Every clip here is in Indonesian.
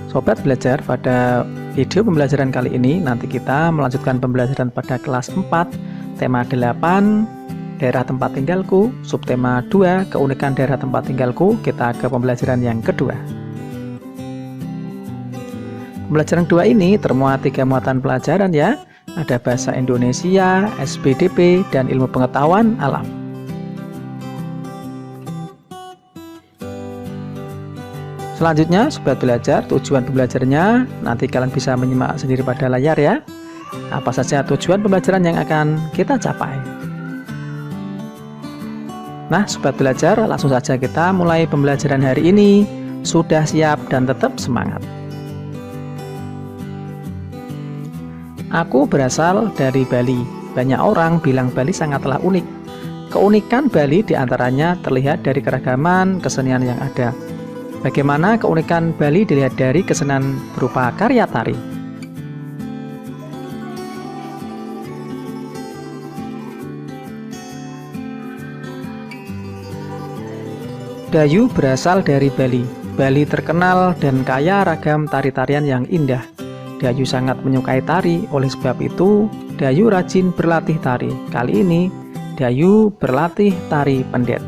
Sobat belajar, pada video pembelajaran kali ini nanti kita melanjutkan pembelajaran pada kelas 4, tema 8, daerah tempat tinggalku, subtema 2, keunikan daerah tempat tinggalku. Kita ke pembelajaran yang kedua. Pembelajaran 2 ini termuat 3 muatan pelajaran ya. Ada bahasa Indonesia, SPDP, dan ilmu pengetahuan alam. Selanjutnya, sobat belajar, tujuan pembelajarannya nanti kalian bisa menyimak sendiri pada layar ya. Apa saja tujuan pembelajaran yang akan kita capai. Nah, sobat belajar, langsung saja kita mulai pembelajaran hari ini. Sudah siap dan tetap semangat. Aku berasal dari Bali. Banyak orang bilang Bali sangatlah unik. Keunikan Bali diantaranya terlihat dari keragaman kesenian yang ada. Bagaimana keunikan Bali dilihat dari kesenian berupa karya tari. Dayu berasal dari Bali. Bali terkenal dan kaya ragam tari-tarian yang indah. Dayu sangat menyukai tari, oleh sebab itu Dayu rajin berlatih tari. Kali ini Dayu berlatih tari pendet.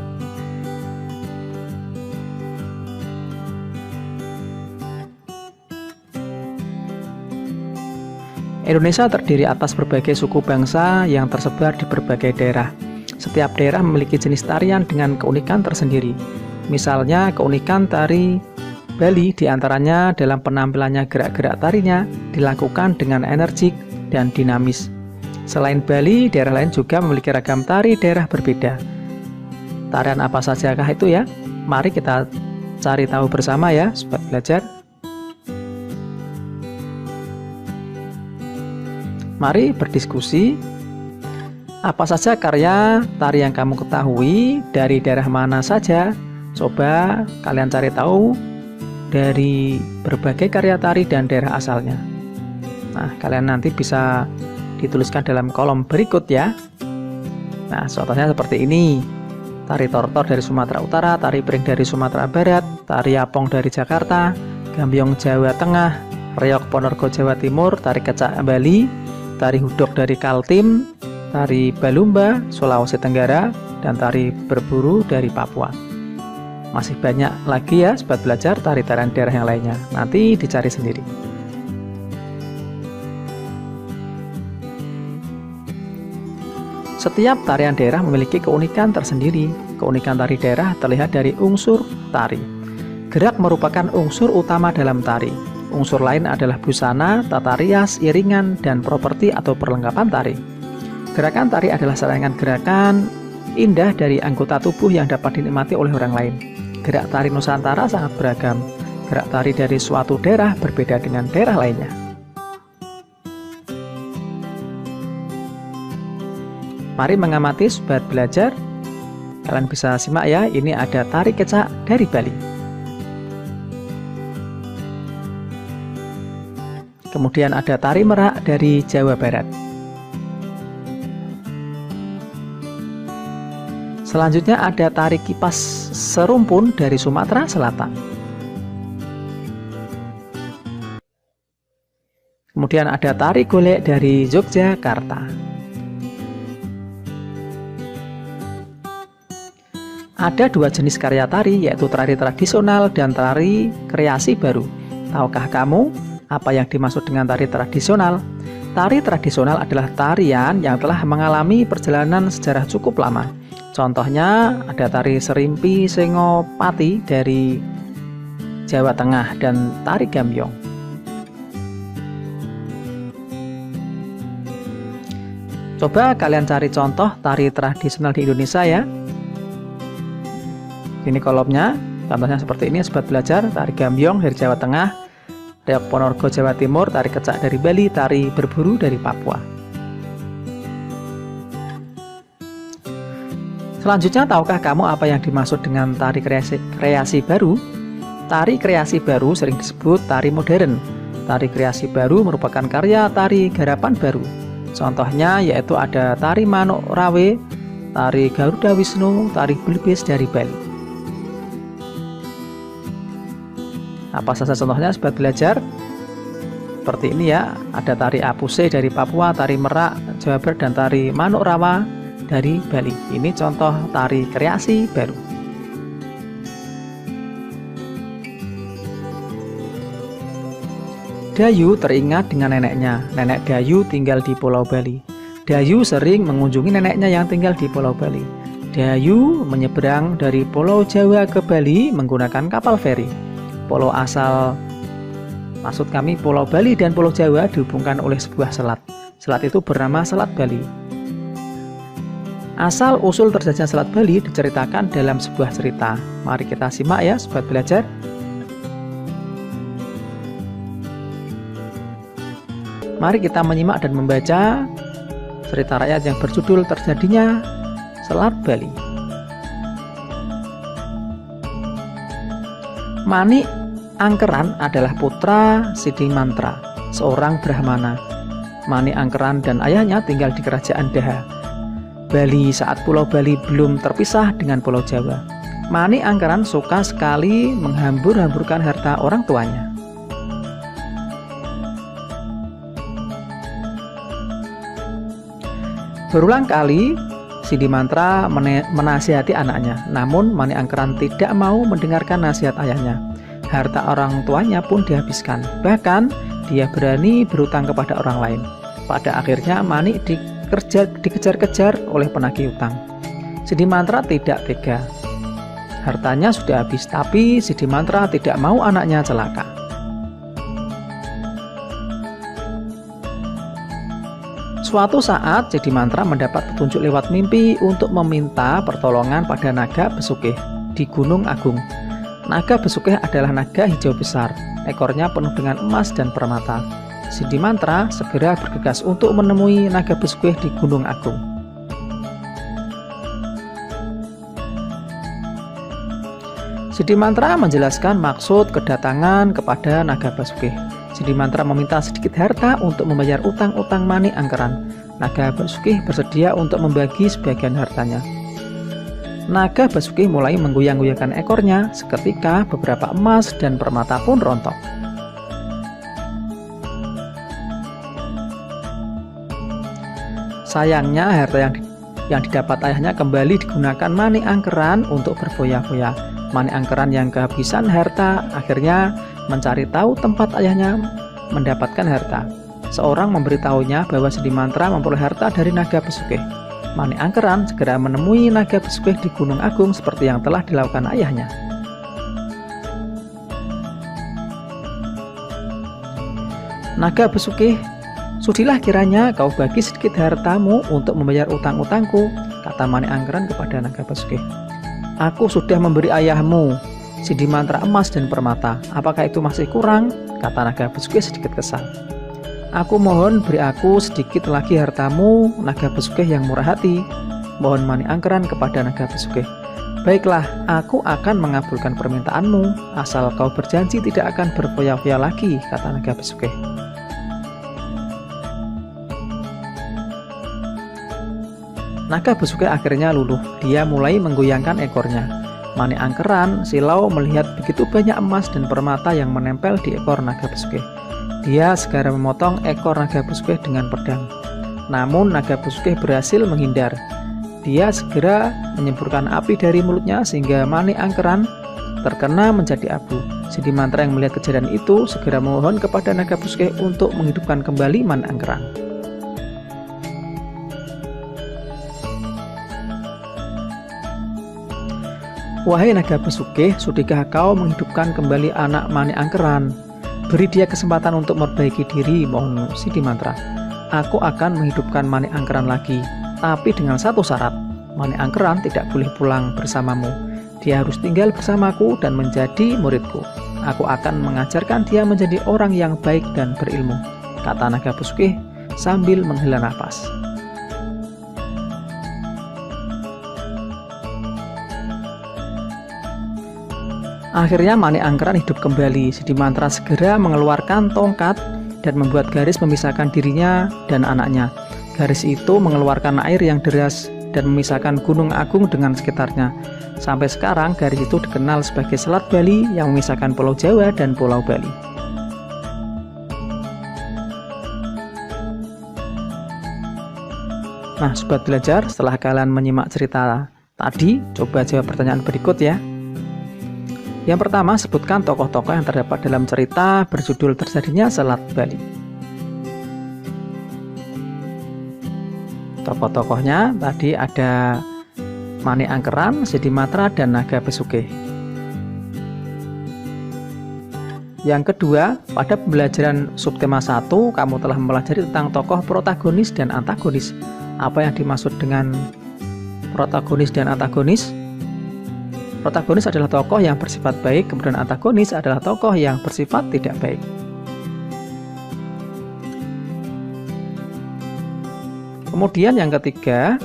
Indonesia terdiri atas berbagai suku bangsa yang tersebar di berbagai daerah. Setiap daerah memiliki jenis tarian dengan keunikan tersendiri. Misalnya, keunikan tari Bali diantaranya dalam penampilannya, gerak-gerak tarinya dilakukan dengan energik dan dinamis. Selain Bali, daerah lain juga memiliki ragam tari daerah berbeda. Tarian apa sajakah itu ya? Mari kita cari tahu bersama ya, sobat belajar. Mari berdiskusi. Apa saja karya tari yang kamu ketahui, dari daerah mana saja? Coba kalian cari tahu dari berbagai karya tari dan daerah asalnya. Nah, kalian nanti bisa dituliskan dalam kolom berikut ya. Nah, contohnya seperti ini. Tari tortor dari Sumatera Utara, tari piring dari Sumatera Barat, tari apong dari Jakarta, gambyong Jawa Tengah, reok Ponorogo Jawa Timur, tari kecak Bali, tari hudok dari Kaltim, tari balumba Sulawesi Tenggara, dan tari berburu dari Papua. Masih banyak lagi ya sobat belajar tari-tarian daerah yang lainnya. Nanti dicari sendiri. Setiap tarian daerah memiliki keunikan tersendiri. Keunikan tari daerah terlihat dari unsur tari. Gerak merupakan unsur utama dalam tari. Unsur lain adalah busana, tata rias, iringan, dan properti atau perlengkapan tari. Gerakan tari adalah serangkaian gerakan indah dari anggota tubuh yang dapat dinikmati oleh orang lain. Gerak tari Nusantara sangat beragam. Gerak tari dari suatu daerah berbeda dengan daerah lainnya. Mari mengamati sobat belajar. Kalian bisa simak ya, ini ada tari kecak dari Bali. Kemudian ada tari merak dari Jawa Barat. Selanjutnya ada tari kipas serumpun dari Sumatera Selatan. Kemudian ada tari golek dari Yogyakarta. Ada 2 jenis karya tari, yaitu tari tradisional dan tari kreasi baru. Tahukah kamu apa yang dimaksud dengan tari tradisional? Tari tradisional adalah tarian yang telah mengalami perjalanan sejarah cukup lama. Contohnya ada tari Serimpi Sengopati dari Jawa Tengah dan tari gambyong. Coba kalian cari contoh tari tradisional di Indonesia ya. Ini kolomnya, contohnya seperti ini sobat belajar. Tari gambyong dari Jawa Tengah, reok Ponorogo Jawa Timur, tari kecak dari Bali, tari berburu dari Papua. Selanjutnya, tahukah kamu apa yang dimaksud dengan tari kreasi baru? Tari kreasi baru sering disebut tari modern. Tari kreasi baru merupakan karya tari garapan baru. Contohnya yaitu ada tari Manuk Rawe, tari Garuda Wisnu, tari Belbis dari Bali. Apa saja contohnya sobat belajar? Seperti ini ya, ada tari Apuse dari Papua, tari Merak Jawa Barat, dan tari Manuk Rawa dari Bali. Ini contoh tari kreasi baru. Dayu teringat dengan neneknya. Nenek Dayu tinggal di Pulau Bali. Dayu sering mengunjungi neneknya yang tinggal di Pulau Bali. Dayu menyeberang dari Pulau Jawa ke Bali menggunakan kapal feri. Pulau asal, maksud kami Pulau Bali dan Pulau Jawa dihubungkan oleh sebuah selat. Selat itu bernama Selat Bali. Asal-usul terjadinya Selat Bali diceritakan dalam sebuah cerita. Mari kita simak ya sobat belajar. Mari kita menyimak dan membaca cerita rakyat yang berjudul Terjadinya Selat Bali. Manik Angkeran adalah putra Sidimantra, seorang Brahmana. Manik Angkeran dan ayahnya tinggal di kerajaan Daha, Bali saat Pulau Bali belum terpisah dengan Pulau Jawa. Manik Angkeran suka sekali menghambur-hamburkan harta orang tuanya. Berulang kali Sidimantra menasihati anaknya, namun Manik Angkeran tidak mau mendengarkan nasihat ayahnya. Harta orang tuanya pun dihabiskan. Bahkan dia berani berutang kepada orang lain. Pada akhirnya Manik dikejar-kejar oleh penagih utang. Sidimantra tidak tega. Hartanya sudah habis, tapi Sidimantra tidak mau anaknya celaka. Suatu saat Sidimantra mendapat petunjuk lewat mimpi untuk meminta pertolongan pada naga Besukih di Gunung Agung. Naga Besukih adalah naga hijau besar, ekornya penuh dengan emas dan permata. Sidimantra segera bergegas untuk menemui naga Besukih di Gunung Agung. Sidimantra menjelaskan maksud kedatangan kepada naga Besukih. Sidimantra meminta sedikit harta untuk membayar utang-utang Manik Angkeran. Naga Besukih bersedia untuk membagi sebagian hartanya. Naga Besukih mulai menggoyang-goyangkan ekornya, seketika beberapa emas dan permata pun rontok. Sayangnya harta yang didapat ayahnya kembali digunakan Manik Angkeran untuk berfoya-foya. Manik Angkeran yang kehabisan harta akhirnya mencari tahu tempat ayahnya mendapatkan harta. Seorang memberitahunya bahwa Sidimantra memperoleh harta dari naga Besukih. Manik Angkeran segera menemui naga Besukih di Gunung Agung seperti yang telah dilakukan ayahnya. Naga Besukih, sudilah kiranya kau bagi sedikit hartamu untuk membayar utang-utangku, kata Manik Angkeran kepada naga Besukih. Aku sudah memberi ayahmu Sidimantra emas dan permata, apakah itu masih kurang? Kata naga Besukih sedikit kesal. Aku mohon beri aku sedikit lagi hartamu, naga Besukih yang murah hati, mohon Manik Angkeran kepada naga Besukih. Baiklah, aku akan mengabulkan permintaanmu, asal kau berjanji tidak akan berfoya-foya lagi, kata naga Besukih. Naga Besukih akhirnya luluh, dia mulai menggoyangkan ekornya. Manik Angkeran silau melihat begitu banyak emas dan permata yang menempel di ekor naga Besukih. Dia segera memotong ekor naga Besukih dengan pedang. Namun naga Besukih berhasil menghindar. Dia segera menyemburkan api dari mulutnya sehingga Manik Angkeran terkena menjadi abu. Sidimantra yang melihat kejadian itu segera memohon kepada naga Besukih untuk menghidupkan kembali Manik Angkeran. Wahai naga Besukih, sudikah kau menghidupkan kembali anak Manik Angkeran? Beri dia kesempatan untuk memperbaiki diri, mohon Sidimantra. Aku akan menghidupkan Manik Angkeran lagi, tapi dengan satu syarat. Manik Angkeran tidak boleh pulang bersamamu. Dia harus tinggal bersamaku dan menjadi muridku. Aku akan mengajarkan dia menjadi orang yang baik dan berilmu, kata naga Besukih sambil menghela nafas. Akhirnya Manik Angkeran hidup kembali. Sidimantra segera mengeluarkan tongkat dan membuat garis memisahkan dirinya dan anaknya. Garis itu mengeluarkan air yang deras dan memisahkan Gunung Agung dengan sekitarnya. Sampai sekarang garis itu dikenal sebagai Selat Bali yang memisahkan Pulau Jawa dan Pulau Bali. Nah, sobat belajar, setelah kalian menyimak cerita tadi, coba jawab pertanyaan berikut ya. Yang pertama, sebutkan tokoh-tokoh yang terdapat dalam cerita berjudul Terjadinya Selat Bali. Tokoh-tokohnya tadi ada Mani Angkeran, Sidimatra, dan Naga Besuke. Yang kedua, pada pembelajaran subtema 1, kamu telah mempelajari tentang tokoh protagonis dan antagonis. Apa yang dimaksud dengan protagonis dan antagonis? Protagonis adalah tokoh yang bersifat baik, kemudian antagonis adalah tokoh yang bersifat tidak baik. Kemudian yang ketiga,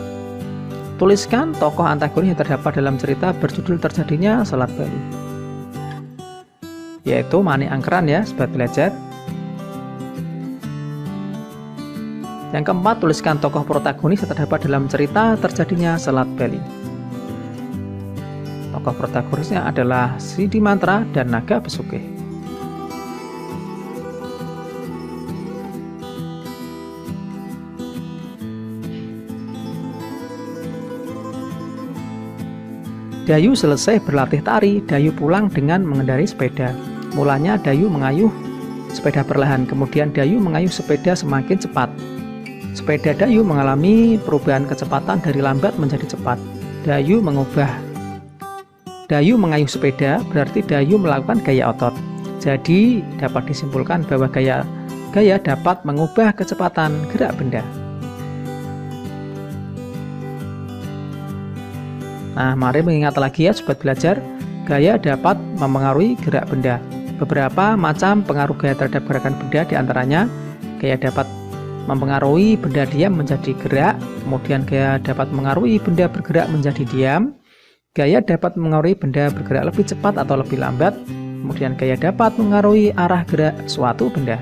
tuliskan tokoh antagonis yang terdapat dalam cerita berjudul Terjadinya Selat Bali, yaitu Mani Angkeran ya, sobat belajar. Yang keempat, tuliskan tokoh protagonis yang terdapat dalam cerita Terjadinya Selat Bali. Tokoh protagonisnya adalah Sidimatra dan Naga Besuke. Dayu selesai berlatih tari, Dayu pulang dengan mengendarai sepeda. Mulanya Dayu mengayuh sepeda perlahan, kemudian Dayu mengayuh sepeda semakin cepat. Sepeda Dayu mengalami perubahan kecepatan dari lambat menjadi cepat. Dayu mengayuh sepeda berarti Dayu melakukan gaya otot. Jadi dapat disimpulkan bahwa gaya dapat mengubah kecepatan gerak benda. Nah, mari mengingat lagi ya sobat belajar, gaya dapat mempengaruhi gerak benda. Beberapa macam pengaruh gaya terhadap gerakan benda, diantaranya gaya dapat mempengaruhi benda diam menjadi gerak, kemudian gaya dapat mengaruhi benda bergerak menjadi diam, gaya dapat mengaruhi benda bergerak lebih cepat atau lebih lambat, kemudian gaya dapat mengaruhi arah gerak suatu benda.